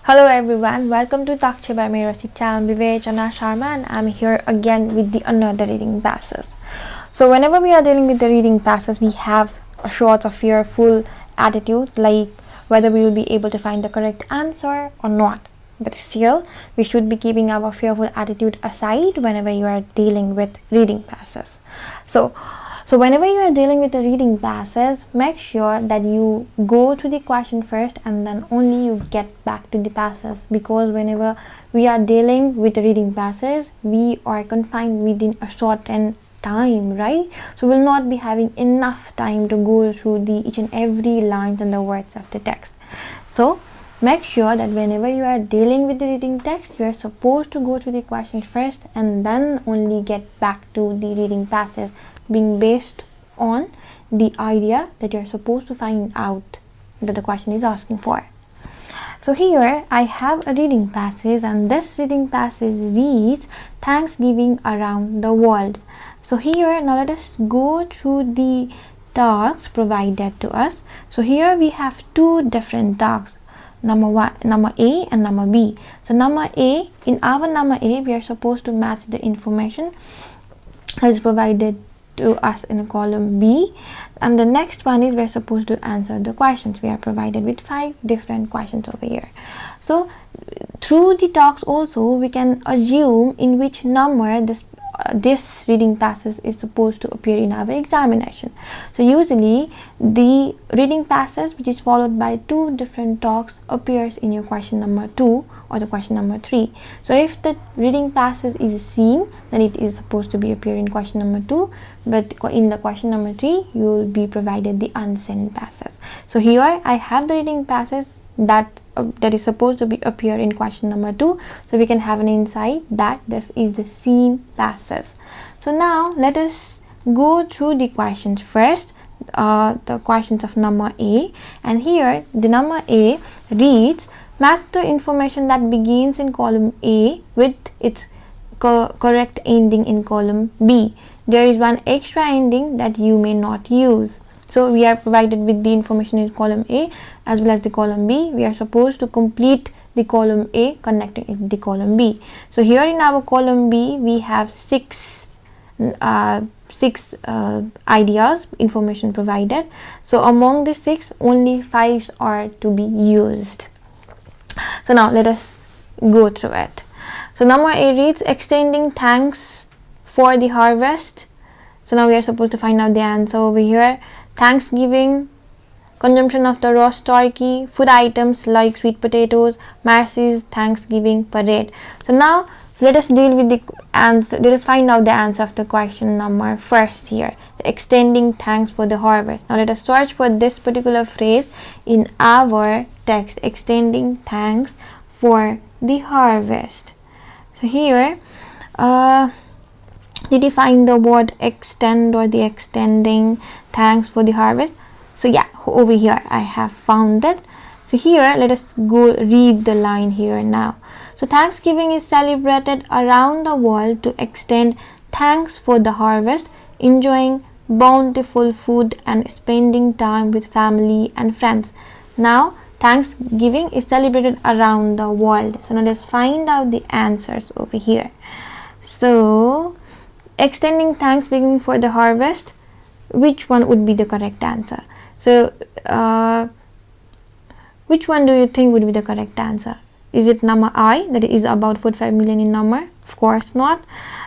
Hello everyone, welcome to Taksha by MeroSiksha. I'm Sharma and I'm here again with the another reading passage. So whenever we are dealing with the reading passage, we have a sort of fearful attitude, like whether we will be able to find the correct answer or not. But still, we should be keeping our fearful attitude aside whenever you are dealing with reading passages. So whenever you are dealing with a reading passage, make sure that you go to the question first and then only you get back to the passage, because whenever we are dealing with a reading passage, we are confined within a certain time, right? So we'll not be having enough time to go through each and every lines and the words of the text. So make sure that whenever you are dealing with the reading text, you are supposed to go to the question first and then only get back to the reading passage, being based on the idea that you're supposed to find out that the question is asking for. So here I have a reading passage, and this reading passage reads Thanksgiving around the world. So here now let us go through the tasks provided to us. So here we have two different tasks, number A and number B. So number A, in our number A, we are supposed to match the information that is provided to us in the column B, and the next one is we're supposed to answer the questions. We are provided with 5 different questions over here. So through the talks also we can assume in which number this reading passage is supposed to appear in our examination. So usually the reading passage which is followed by 2 different talks appears in your question number 2 or the question number 3. So if the reading passage is seen, then it is supposed to be appear in question number 2, but in the question number 3 you will be provided the unseen passage. So here I have the reading passage that is supposed to be appear in question number 2, so we can have an insight that this is the seen passage. So now let us go through the questions first, the questions of number A, and here the number A reads, match the information that begins in column A with its correct ending in column B. There is one extra ending that you may not use. So we are provided with the information in column A as well as the column B. We are supposed to complete the column A connecting it with the column B. So here in our column B we have six ideas, information provided. So among the 6, only 5 are to be used. So now let us go through it. So number A reads extending thanks for the harvest. So now we are supposed to find out the answer over here. Thanksgiving, consumption of the roast turkey, food items like sweet potatoes, Macy's Thanksgiving parade. So now let us deal with the answer. Let us find out the answer of the question number first here. Extending thanks for the harvest. Now let us search for this particular phrase in our text. Extending thanks for the harvest. So here, did you find the word extend or the extending thanks for the harvest? So yeah, over here I have found it. So here let us go read the line here now. So Thanksgiving is celebrated around the world to extend thanks for the harvest, enjoying bountiful food and spending time with family and friends. Now Thanksgiving is celebrated around the world. So now let's find out the answers over here. So extending Thanksgiving for the harvest, which one would be the correct answer? So which one do you think would be the correct answer? Is it number I, that is about 45 million in number? Of course not.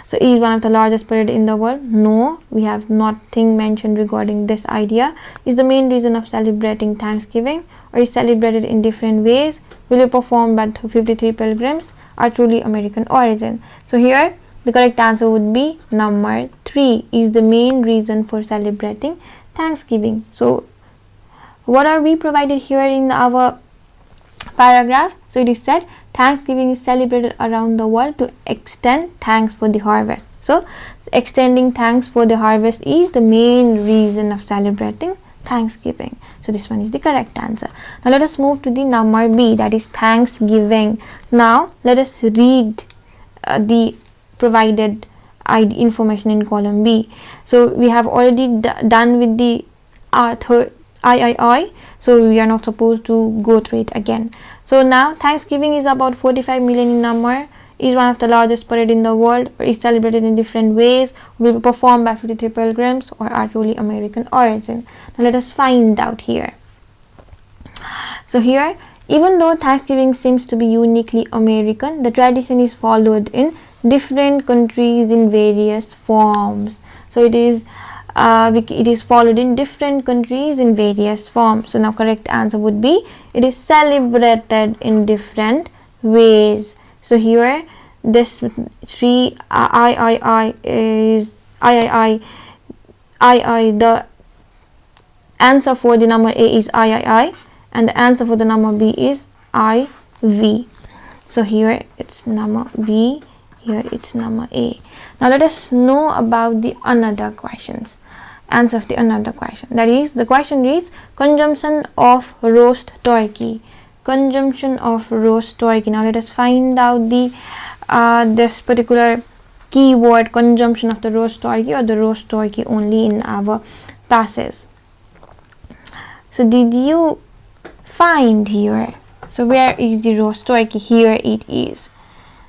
So is one of the largest parade in the world? No, we have nothing mentioned regarding this idea. Is the main reason of celebrating Thanksgiving, or is celebrated in different ways? Will be performed by 53 pilgrims, are truly American origin? So here the correct answer would be number 3, is the main reason for celebrating Thanksgiving. So what are we provided here in our paragraph? So it is said Thanksgiving is celebrated around the world to extend thanks for the harvest. So extending thanks for the harvest is the main reason of celebrating Thanksgiving. So this one is the correct answer. Now let us move to the number B, that is Thanksgiving. Now let us read the provided information in column B. So we have already done with the I. So we are not supposed to go through it again. So now Thanksgiving is about 45 million in number, is one of the largest parade in the world, or is celebrated in different ways, will be performed by 53 pilgrims, or are truly American origin. Now let us find out here. So here, even though Thanksgiving seems to be uniquely American, the tradition is followed in different countries in various forms. So it is followed in different countries in various forms. So now correct answer would be, it is celebrated in different ways. So here this three I is I. The answer for the number A is I, and the answer for the number B is IV. So here it's number B, here it's number A. Now let us know about the another questions. Answer of the another question. That is, the question reads, consumption of roast turkey. Consumption of roast turkey. Now let us find out the this particular keyword, consumption of the roast turkey, or the roast turkey only in our passage. So did you find here? So where is the roast turkey? Here it is.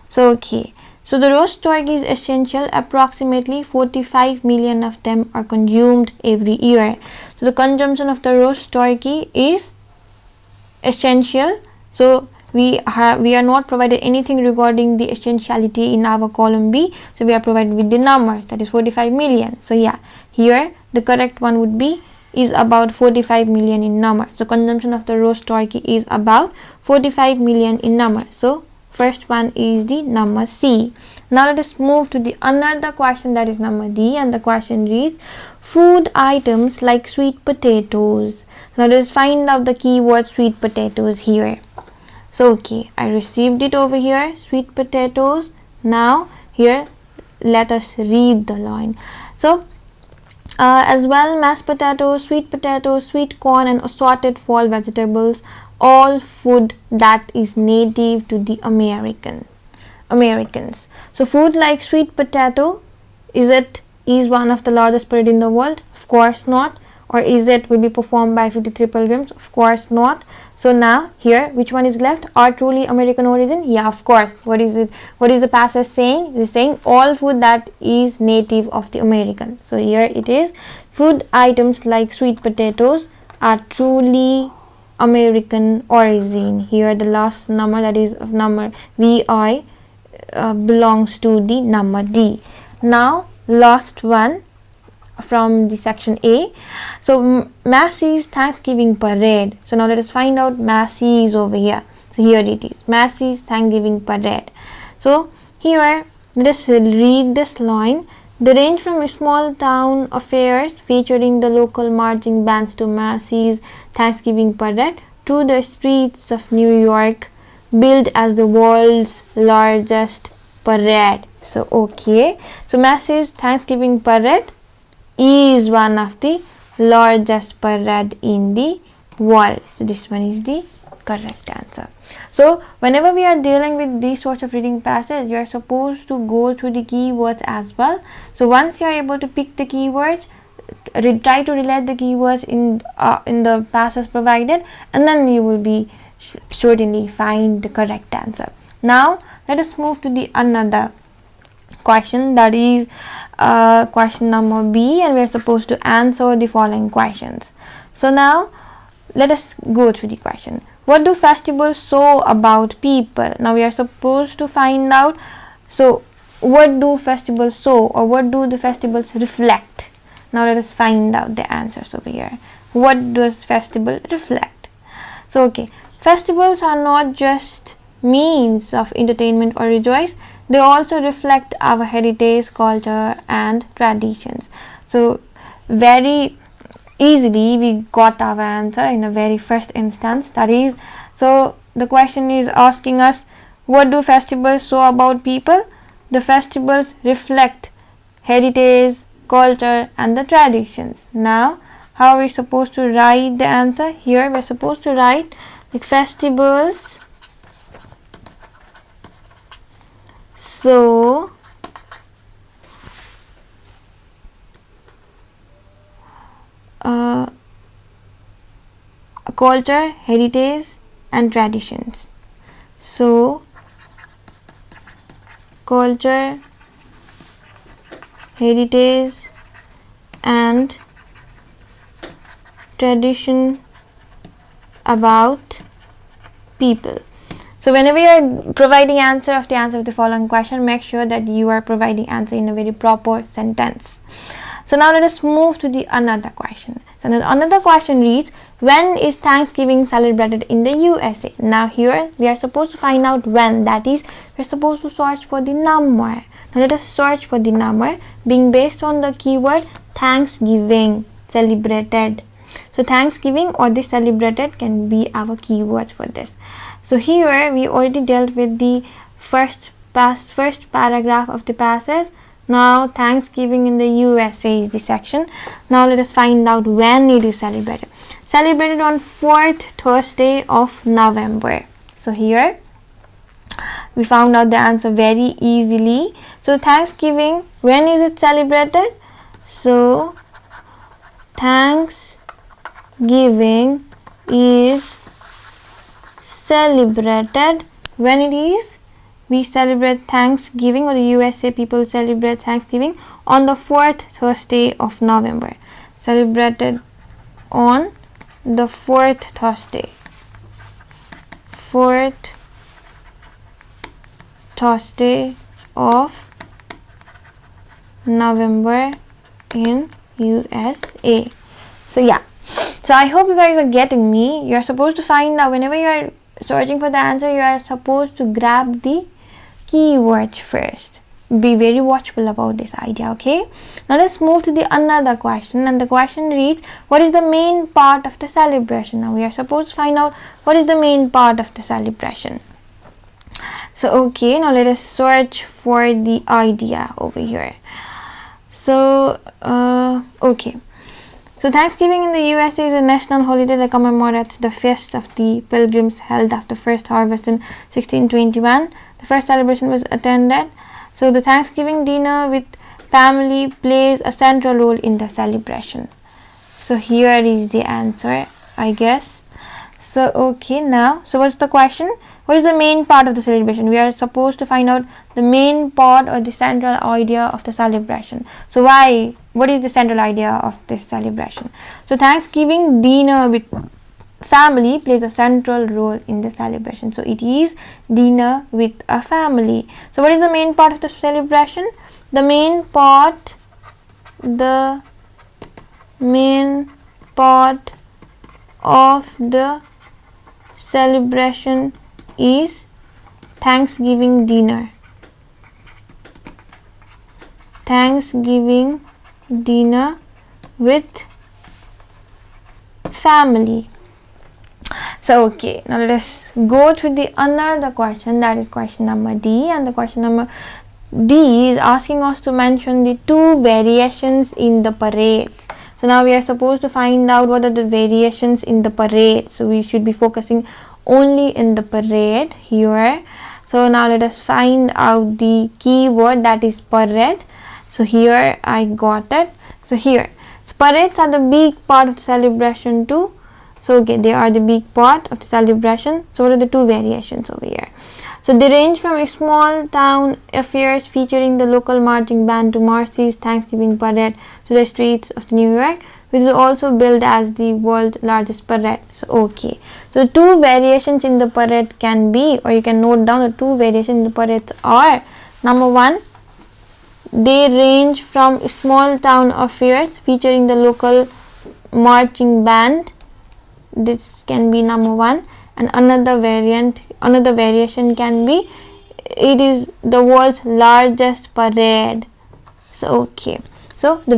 So okay. So the roast turkey is essential. Approximately 45 million of them are consumed every year. So the consumption of the roast turkey is essential. So we are not provided anything regarding the essentiality in our column B. So we are provided with the numbers, that is 45 million. So yeah, here the correct one would be, is about 45 million in number. So consumption of the roast turkey is about 45 million in number. So first one is the number C. Now let us move to the another question, that is number D, and the question reads, food items like sweet potatoes. Now let us find out the keyword sweet potatoes here. So okay, I received it over here, sweet potatoes. Now here let us read the line. So as well, mashed potatoes, sweet corn, and assorted fall vegetables, all food that is native to the Americans. So food like sweet potato, is one of the largest parade in the world? Of course not. Or is it will be performed by 53 pilgrims? Of course not. So now here, which one is left? Are truly American origin? Yeah, of course. What is it? What is the passage saying? It is saying all food that is native of the American. So here it is, food items like sweet potatoes are truly American origin. Here the last number, that is number VI, belongs to the number D. Now last one from the section A. So Macy's Thanksgiving parade. So now let us find out Macy's over here. So here it is, Macy's Thanksgiving parade. So here let us read this line. They range from small town affairs featuring the local marching bands to Macy's Thanksgiving parade to the streets of New York, billed as the world's largest parade. So okay, so Macy's Thanksgiving parade is one of the largest parade in the world. So this one is the correct answer. So whenever we are dealing with these sorts of reading passage, you are supposed to go through the keywords as well. So once you are able to pick the keywords, try to relate the keywords in the passage provided, and then you will be certainly find the correct answer. Now let us move to the another question, that is question number B, and we are supposed to answer the following questions. So now let us go through the question. What do festivals show about people? Now we are supposed to find out, so what do festivals show, or what do the festivals reflect? Now let us find out the answers over here. What does festival reflect? So okay, festivals are not just means of entertainment or rejoice, they also reflect our heritage, culture and traditions. So very easily we got our answer in a very first instance, that is, so the question is asking us, what do festivals show about people? The festivals reflect heritage, culture and the traditions. Now how are we supposed to write the answer? Here we are supposed to write the festivals so culture, heritage and traditions. So culture, heritage and tradition about people. So whenever you are providing answer of the following question, make sure that you are providing answer in a very proper sentence. So now let us move to the another question. So another question reads, when is Thanksgiving celebrated in the USA? Now here we are supposed to find out when, that is we are supposed to search for the number. Now let us search for the number being based on the keyword Thanksgiving celebrated. So Thanksgiving or the celebrated can be our keywords for this. So here we already dealt with the first paragraph of the passage. Now Thanksgiving in the USA is the section. Now let us find out when it is celebrated. Celebrated on 4th Thursday of November. So here we found out the answer very easily. So Thanksgiving, when is it celebrated? So Thanksgiving is celebrated when it is, we celebrate Thanksgiving, or the USA people celebrate Thanksgiving on the 4th Thursday of November. Celebrated on the 4th Thursday. 4th Thursday of November in USA. So yeah. So I hope you guys are getting me. You are supposed to find out, whenever you are searching for the answer, you are supposed to grab the keywords first. Be very watchful about this idea, okay? Now let's move to the another question, and the question reads, what is the main part of the celebration? Now we are supposed to find out what is the main part of the celebration. So okay, now let us search for the idea over here. So okay. So Thanksgiving in the USA is a national holiday that commemorates the feast of the pilgrims held after first harvest in 1621. The first celebration was attended. So the Thanksgiving dinner with family plays a central role in the celebration. So here is the answer, I guess. So okay, now, so what's the question? What is the main part of the celebration? We are supposed to find out the main part or the central idea of the celebration. So why? What is the central idea of this celebration? So Thanksgiving dinner with family plays a central role in the celebration. So it is dinner with a family. So what is the main part of the celebration? The main part of the celebration is Thanksgiving dinner. Thanksgiving dinner with family. So okay, now let us go to the another question, that is question number D, and the question number D is asking us to mention the two variations in the parades. So now we are supposed to find out what are the variations in the parade. So we should be focusing only in the parade here. So now let us find out the keyword, that is parade. So here I got it. So here, so parades are the big part of the celebration too. So okay, they are the big part of the celebration. So what are the two variations over here? So they range from small town affairs featuring the local marching band to Marcy's Thanksgiving parade to the streets of New York, which is also billed as the world's largest parade. So okay, so two variations in the parade can be, or you can note down the two variations in the parades are, number one, they range from small town affairs featuring the local marching band. This can be number one. And another variation can be, it is the world's largest parade. So okay, so the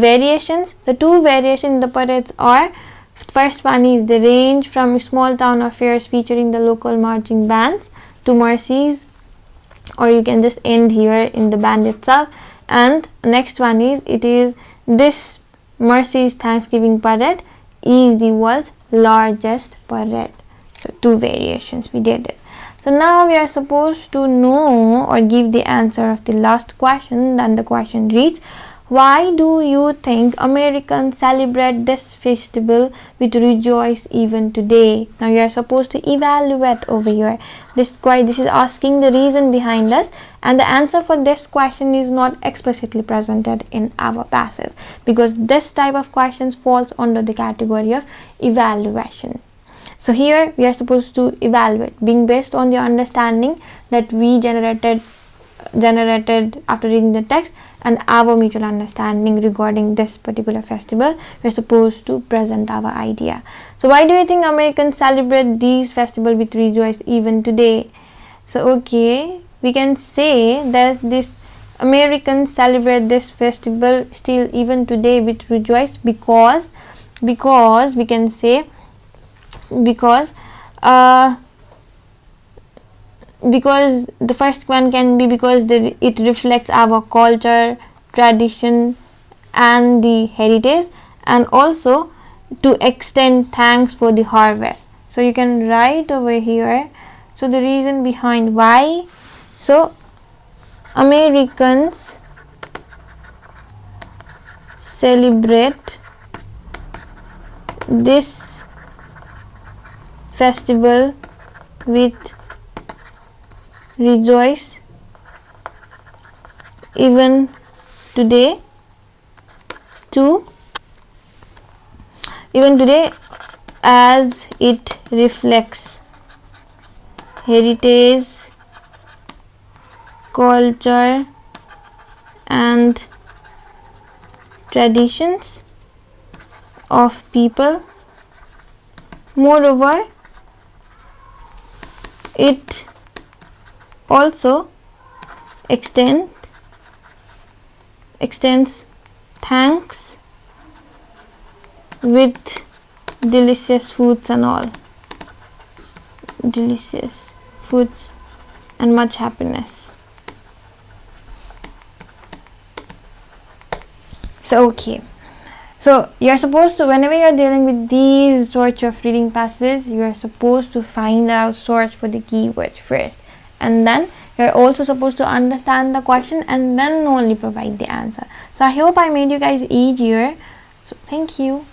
two variations in the parades are, first one is the range from small town affairs featuring the local marching bands to Marcy's, or you can just end here in the band itself. And next one is, it is this Marcy's Thanksgiving parade is the world's largest parade. So two variations, we did it. So now we are supposed to know or give the answer of the last question. Then the question reads, why do you think Americans celebrate this festival with rejoice even today? Now you are supposed to evaluate over here. This is asking the reason behind this, and the answer for this question is not explicitly presented in our passage, because this type of questions falls under the category of evaluation. So here we are supposed to evaluate, being based on the understanding that we generated after reading the text and our mutual understanding regarding this particular festival. We are supposed to present our idea. So why do you think Americans celebrate these festivals with rejoice even today? So okay, we can say that this Americans celebrate this festival still even today with rejoice because we can say because the first one can be because it reflects our culture, tradition and the heritage, and also to extend thanks for the harvest. So you can write over here, so the reason behind why. So Americans celebrate this festival with rejoice even today as it reflects heritage, culture and traditions of people. Moreover, it also extends thanks with delicious foods and all, delicious foods and much happiness. So okay, so you're supposed to, whenever you're dealing with these sorts of reading passages, you're supposed to find out source for the keywords first, and then you're also supposed to understand the question and then only provide the answer. So I hope I made you guys easier. So thank you.